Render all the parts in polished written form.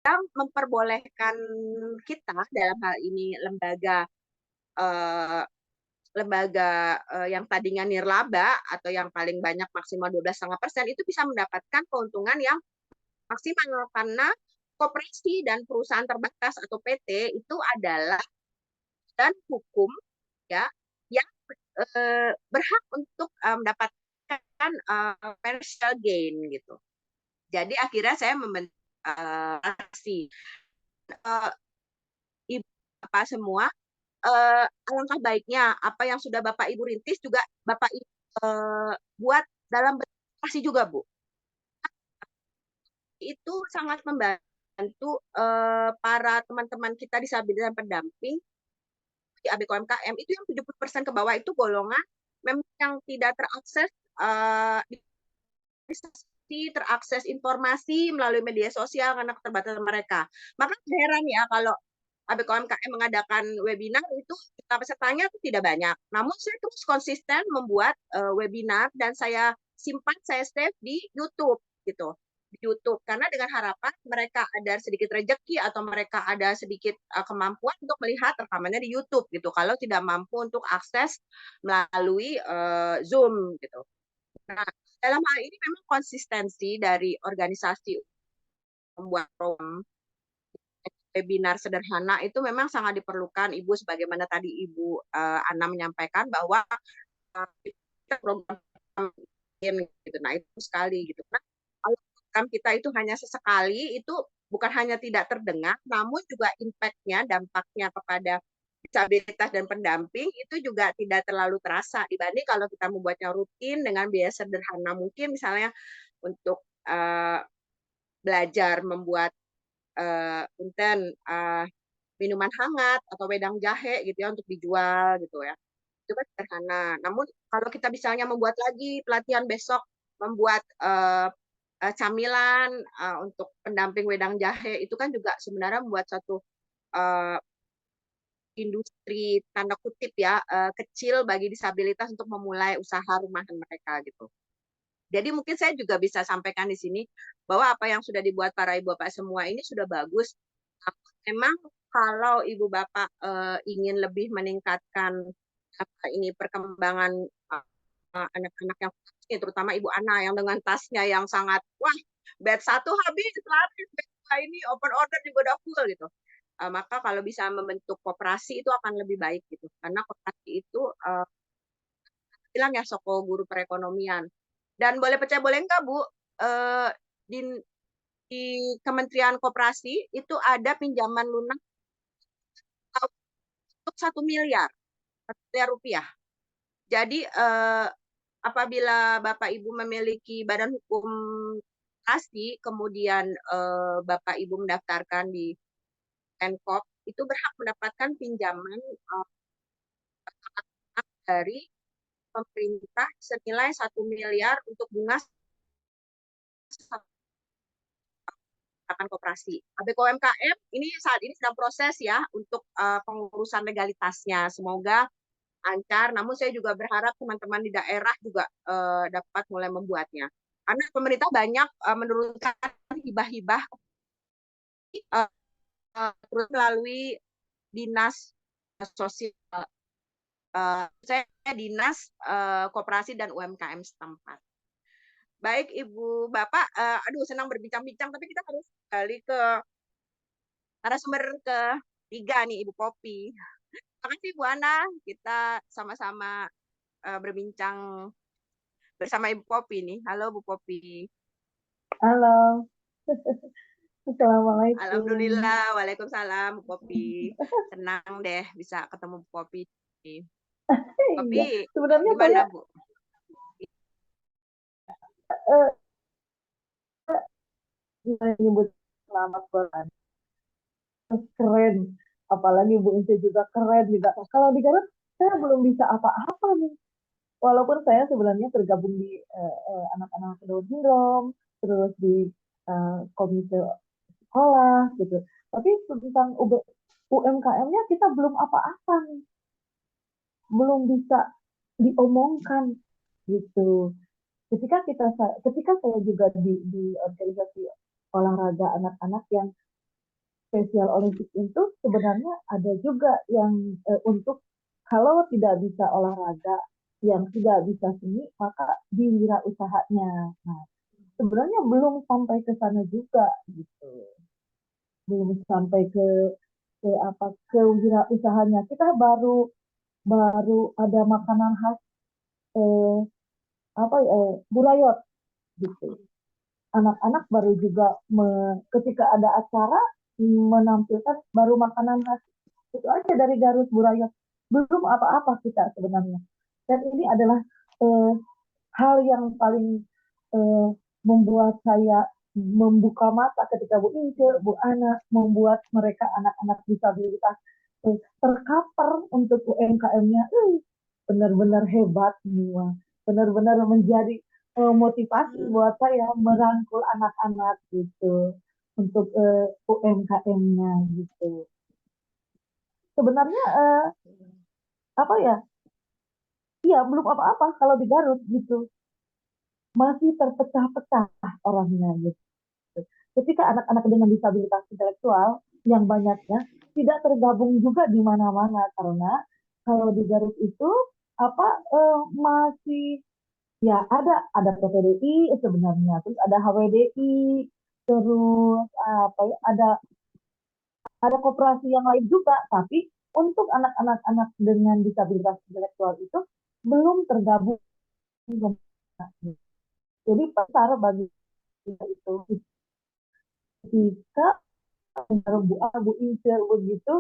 yang memperbolehkan kita dalam hal ini eee, yang tadinya nirlaba atau yang paling banyak maksimal 12,5% itu bisa mendapatkan keuntungan yang maksimal karena koperasi dan perusahaan terbatas atau PT itu adalah dan hukum ya yang berhak untuk mendapatkan financial gain gitu. Jadi akhirnya saya membentuk ibu bapak semua alangkah baiknya apa yang sudah Bapak Ibu rintis juga Bapak Ibu buat dalam berkreasi juga, Bu. Itu sangat membantu para teman-teman kita disabilitas dan pendamping di ABKUMKM itu yang 70% ke bawah itu golongan memang yang tidak terakses terakses informasi melalui media sosial karena keterbatasan mereka. Maka heran ya kalau ABKUMKM mengadakan webinar itu pesertanya itu tidak banyak. Namun saya terus konsisten membuat webinar dan saya simpan, saya save di YouTube gitu. Di YouTube karena dengan harapan mereka ada sedikit rezeki atau mereka ada sedikit kemampuan untuk melihat rekamannya di YouTube gitu. Kalau tidak mampu untuk akses melalui Zoom gitu. Nah, dalam hal ini memang konsistensi dari organisasi membuat program webinar sederhana itu memang sangat diperlukan Ibu sebagaimana tadi Ibu Ana menyampaikan bahwa program gitu. Nah, itu sekali gitu. Nah, kalau program kita itu hanya sesekali itu bukan hanya tidak terdengar namun juga impact-nya, dampaknya kepada disabilitas dan pendamping itu juga tidak terlalu terasa dibanding kalau kita membuatnya rutin dengan biaya sederhana mungkin misalnya untuk belajar membuat punten minuman hangat atau wedang jahe gitu ya untuk dijual gitu ya. Itu kan sederhana. Namun kalau kita misalnya membuat lagi pelatihan besok membuat camilan untuk pendamping wedang jahe itu kan juga sebenarnya membuat satu uh, industri tanda kutip ya kecil bagi disabilitas untuk memulai usaha rumahan mereka gitu. Jadi mungkin saya juga bisa sampaikan di sini bahwa apa yang sudah dibuat para ibu bapak semua ini sudah bagus. Memang kalau ibu bapak ingin lebih meningkatkan apa ini perkembangan anak-anak yang terutama ibu Ana yang dengan tasnya yang sangat wah bed satu habis bed dua ini open order juga udah full gitu. Maka kalau bisa membentuk koperasi itu akan lebih baik gitu karena koperasi itu bilang ya Soko Guru Perekonomian. Dan boleh percaya boleh enggak Bu, eh, di, di Kementerian Koperasi itu ada pinjaman lunak untuk 1 miliar rupiah. Jadi apabila Bapak Ibu memiliki badan hukum koperasi, kemudian Bapak Ibu mendaftarkan di Kenkop, itu berhak mendapatkan pinjaman dari pemerintah senilai 1 miliar untuk bunga akan koperasi. ABKUMKM ini saat ini sedang proses ya untuk pengurusan legalitasnya. Semoga lancar. Namun saya juga berharap teman-teman di daerah juga dapat mulai membuatnya. Karena pemerintah banyak menurunkan hibah-hibah melalui dinas sosial, saya dinas koperasi dan UMKM setempat. Baik Ibu Bapak, aduh senang berbincang-bincang, tapi kita harus kembali ke narasumber ketiga nih Ibu Popi. Terima kasih Bu Ana, kita sama-sama berbincang bersama Ibu Popi nih. Halo Bu Popi. Halo, Assalamualaikum. Alhamdulillah, Waalaikumsalam Bu Popi. Senang deh bisa ketemu Bu Popi. Iya, Popi, sebenarnya saya gimana Bu? eh, menyebut selamat bulan keren, apalagi Bu Ince juga keren juga. Kalau di Garut saya belum bisa apa-apa nih. Walaupun saya sebenarnya tergabung di anak-anak Down syndrome, terus di komite sekolah gitu. Tapi tentang UMKM-nya kita belum apa-apa nih, belum bisa diomongkan gitu. Ketika saya juga di organisasi olahraga anak-anak yang Special Olympic itu sebenarnya ada juga yang untuk kalau tidak bisa olahraga, yang tidak bisa seni, maka di wirausahanya. Nah, sebenarnya belum sampai ke sana juga gitu. Belum sampai ke apa ke wirausahanya. Kita baru baru ada makanan khas eh, burayot gitu. Anak-anak baru juga ketika ada acara menampilkan baru makanan khas itu aja dari Garut Burayot, belum apa-apa kita sebenarnya. Dan ini adalah eh, hal yang paling eh, membuat saya membuka mata ketika Bu Ince, Bu Ana membuat mereka anak-anak disabilitas tercover untuk UMKM-nya. Benar-benar hebat semua, benar-benar menjadi motivasi buat saya merangkul anak-anak gitu untuk UMKM-nya gitu. Sebenarnya apa ya? Iya, belum apa-apa kalau di Garut gitu. Masih terpecah-pecah orangnya gitu. Ketika anak-anak dengan disabilitas intelektual yang banyaknya tidak tergabung juga di mana-mana karena kalau di Garut itu apa masih ya ada PPDI sebenarnya, terus ada HWDI, terus apa ya, ada koperasi yang lain juga, tapi untuk anak-anak dengan disabilitas intelektual itu belum tergabung. Jadi besar bagi kita itu ketika Bu A, Bu Ince begitu,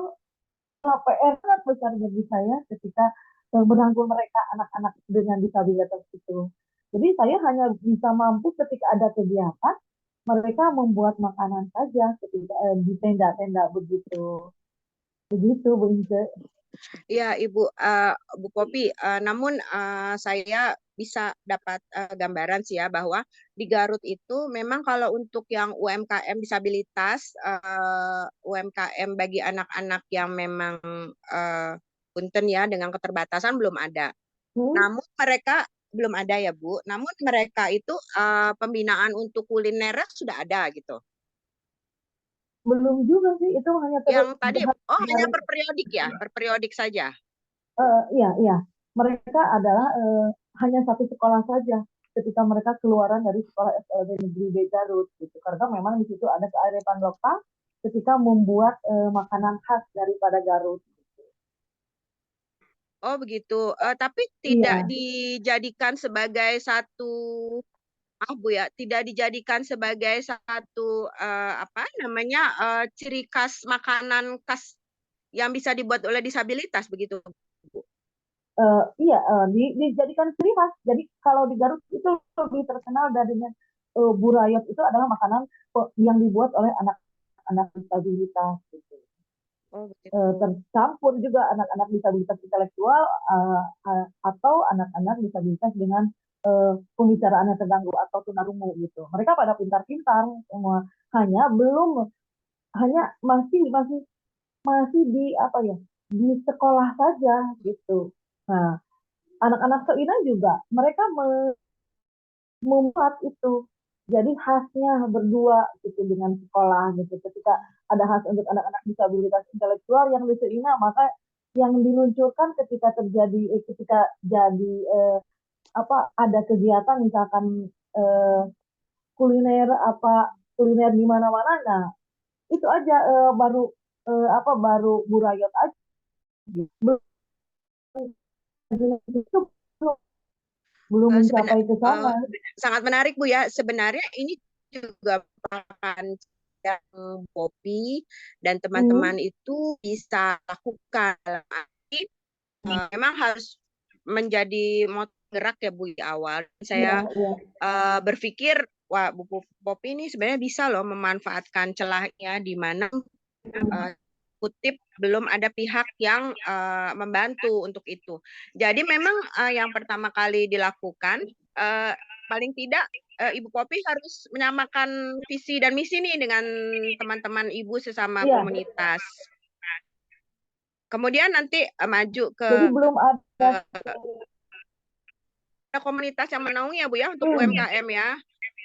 PR sangat besar bagi saya ketika merangkul mereka anak-anak dengan disabilitas itu. Jadi saya hanya bisa mampu ketika ada kegiatan, mereka membuat makanan saja ketika di tenda-tenda begitu. Begitu, Bu Ince. Ya, Ibu Bu Popi, namun saya bisa dapat gambaran sih ya bahwa di Garut itu memang kalau untuk yang UMKM disabilitas, UMKM bagi anak-anak yang memang punten ya dengan keterbatasan belum ada. Hmm, Namun mereka belum ada ya Bu. Namun mereka itu pembinaan untuk kuliner sudah ada gitu. belum juga sih, itu hanya Yang tadi, oh hanya dari per periodik ya, per periodik saja. iya, iya. Mereka adalah hanya satu sekolah saja ketika mereka keluaran dari sekolah SLB Negeri B Garut gitu. Karena memang di situ ada kearifan lokal ketika membuat makanan khas daripada Garut. Oh begitu. Tapi tidak Iya, dijadikan sebagai satu, Bu ya, tidak dijadikan sebagai satu apa namanya ciri khas makanan khas yang bisa dibuat oleh disabilitas begitu, Bu. iya, dijadikan ciri khas. Jadi kalau di Garut itu lebih terkenal dari burayot itu adalah makanan yang dibuat oleh anak-anak disabilitas. Gitu. Oh begitu. Tercampur juga anak-anak disabilitas intelektual atau anak-anak disabilitas dengan pembicaraan yang terganggu atau tunarungu gitu. Mereka pada pintar-pintar semua, hanya belum hanya masih masih di apa ya di sekolah saja gitu. Nah, anak-anak Seina juga mereka membuat itu jadi khasnya berdua gitu dengan sekolah gitu. Ketika ada khas untuk anak-anak disabilitas intelektual yang di Seina, maka yang diluncurkan ketika jadi apa ada kegiatan misalkan eh, kuliner kuliner di mana-mana, nah itu aja baru burayot aja belum itu belum Sebenar, mencapai ke eh, sana. sangat menarik Bu ya. Sebenarnya ini juga merupakan yang Popi dan Hmm, teman-teman itu bisa lakukan. Dalam arti, memang harus menjadi motor gerak ya Bu di awal. iya, Saya iya. berpikir, wah Bu Popi ini sebenarnya bisa loh memanfaatkan celahnya di mana eh, kutip belum ada pihak yang membantu untuk itu. Jadi memang yang pertama kali dilakukan eh, paling tidak Ibu Popi harus menyamakan visi dan misi nih dengan teman-teman Ibu sesama Iya, komunitas. Kemudian nanti maju ke jadi belum ada. komunitas yang menaungi ya Bu ya untuk Hmm, UMKM ya.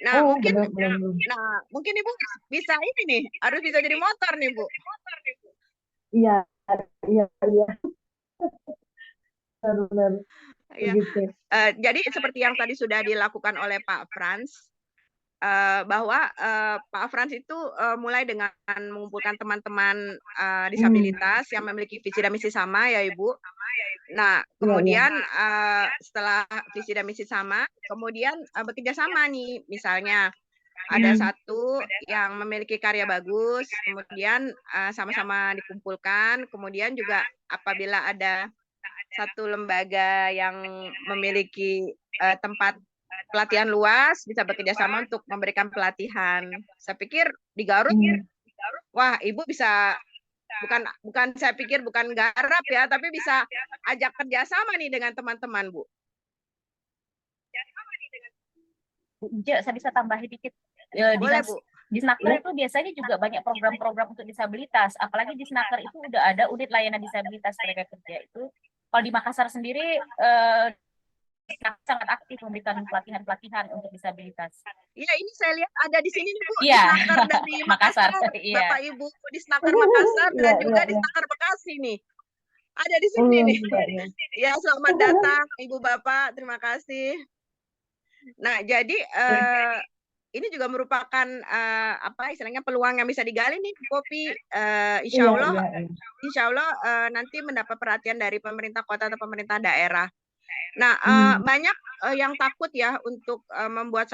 Nah, Oh, mungkin benar benar benar. mungkin Ibu bisa ini nih, harus bisa jadi motor nih, Bu. Iya, iya, iya, benar benar Ya. begitu. Jadi seperti yang tadi sudah dilakukan oleh Pak Frans, bahwa Pak Frans itu mulai dengan mengumpulkan teman-teman Hmm, disabilitas yang memiliki visi dan misi sama ya Ibu. Nah, iya, iya. kemudian setelah visi dan misi sama, kemudian bekerja sama nih, misalnya ada Hmm, satu yang memiliki karya bagus, kemudian sama-sama dikumpulkan, kemudian juga apabila ada satu lembaga yang memiliki tempat pelatihan luas, bisa bekerja sama untuk memberikan pelatihan. Saya pikir di Garut, hmm. wah Ibu bisa bukan bukan saya pikir bukan garap ya, tapi bisa ajak kerjasama nih dengan teman-teman, Bu. Bu Ije, saya bisa tambahin dikit. Boleh, Bu. Di Snaker itu biasanya juga banyak program-program untuk disabilitas. Apalagi di Snaker itu udah ada unit layanan disabilitas tenaga kerja itu. Kalau di Makassar sendiri sangat aktif memberikan pelatihan-pelatihan untuk disabilitas. Iya, ini saya lihat ada di sini nih, Bu, di Iya, Snaker dari Makassar. Makassar. Iya. Bapak Ibu di Snaker Makassar Iya, dan iya, juga di iya. Snaker Bekasi nih. Ada di sini nih. Iya, iya. Ya, selamat datang Ibu Bapak, terima kasih. Nah, jadi ini juga merupakan apa istilahnya peluang yang bisa digali nih Kopi. Insya Iya, Allah, iya, iya. insya Allah nanti mendapat perhatian dari pemerintah kota atau pemerintah daerah. Nah, Hmm. banyak yang takut ya untuk membuat